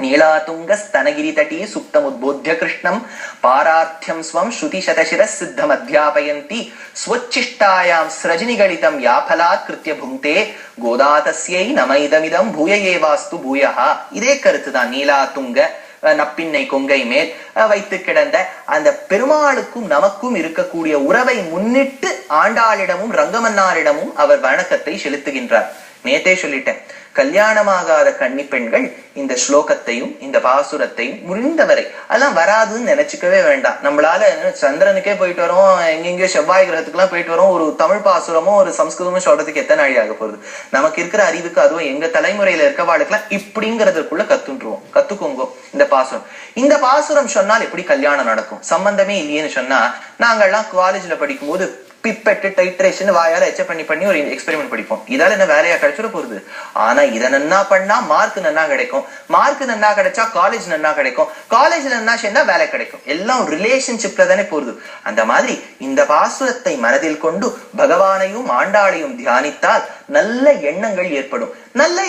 நீலாதுங்க ஸ்தனகிரி தட்டி சுப்தமுத்போத்ய கிருஷ்ணம் பாரார்த்தியம் ஸ்வம் ஸ்ருதி சதசிர சித்தம் அத்தியாபயந்தி ஸ்வச்சிஷ்டாயாம் ஸ்ரஜினிகலிதம் யாபலாத் கிருத்ய புங்கே கோதாதஸ்யை நமைதமிதம் பூயையேவாஸ்து பூயஹா. இதே கருத்துதான். நீலாதுங்க நப்பின்னை கொங்கை மேல் வைத்து கிடந்த அந்த பெருமாளுக்கும் நமக்கும் இருக்கக்கூடிய உறவை முன்னிட்டு ஆண்டாளிடமும் ரங்கமன்னாரிடமும் அவர் வணக்கத்தை செலுத்துகின்றார். நேத்தே சொல்லிட்டேன், கல்யாணமாகாத கன்னி பெண்கள் இந்த ஸ்லோகத்தையும் இந்த பாசுரத்தையும் முடிந்தவரை அதெல்லாம் வராதுன்னு நினைச்சுக்கவே வேண்டாம். நம்மளால சந்திரனுக்கே போயிட்டு வரோம், எங்கெங்கயோ செவ்வாய் கிரகத்துக்கு எல்லாம் போயிட்டு வரோம், ஒரு தமிழ் பாசுரமும் ஒரு சம்ஸ்கிருதமும் சொல்றதுக்கு எத்தனை நாழி ஆக போகுது? நமக்கு இருக்கிற அறிவுக்கு, அதுவும் எங்க தலைமுறையில இருக்கவாளுக்கெல்லாம் இப்படிங்கிறதுக்குள்ள கத்துக்கோங்க இந்த பாசுரம். இந்த பாசுரம் சொன்னால் எப்படி கல்யாணம் நடக்கும்? சம்பந்தமே இல்லையேன்னு சொன்னா, நாங்கெல்லாம் காலேஜ்ல படிக்கும் போது பிப்பெட்டு டைட்ரேஷன் வாயால எச்ச பண்ணி ஒரு எக்ஸ்பெரிமெண்ட் படிப்போம். இதால என்ன வேலையா கிடைச்சிட போகுது? ஆனா இதை நன்னா பண்ணா மார்க் நன்னா கிடைக்கும், மார்க் நன்னா கிடைச்சா காலேஜ் நன்னா கிடைக்கும், காலேஜ்ல நன்னா சேர்ந்தா வேலை கிடைக்கும். எல்லாம் ரிலேஷன்ஷிப்ல தானே போகுது. அந்த மாதிரி இந்த பாசுரத்தை மனதில் கொண்டு பகவானையும் ஆண்டாளையும் தியானித்தால் நல்ல எண்ணங்கள் ஏற்படும். நல்ல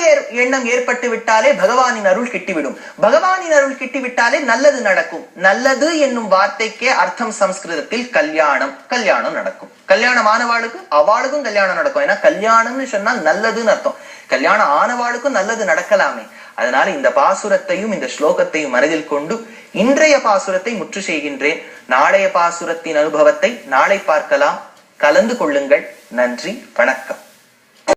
எண்ணம் ஏற்பட்டு விட்டாலே பகவானின் அருள் கிட்டிவிடும். பகவானின் அருள் கிட்டிவிட்டாலே நல்லது நடக்கும். நல்லது என்னும் வார்த்தைக்கே அர்த்தம் சம்ஸ்கிருதத்தில் கல்யாணம். கல்யாணம் நடக்கும். கல்யாணம் ஆனவாளுக்கு அவளுக்கும் கல்யாணம் நடக்கும். ஏன்னா கல்யாணம்னு சொன்னால் நல்லதுன்னு அர்த்தம். கல்யாணம் ஆனவாளுக்கும் நல்லது நடக்கலாமே. அதனால இந்த பாசுரத்தையும் இந்த ஸ்லோகத்தையும் மனதில் கொண்டு இன்றைய பாசுரத்தை முற்று செய்கின்றேன். நாளைய பாசுரத்தின் அனுபவத்தை நாளை பார்க்கலாம். கலந்து கொள்ளுங்கள். நன்றி, வணக்கம்.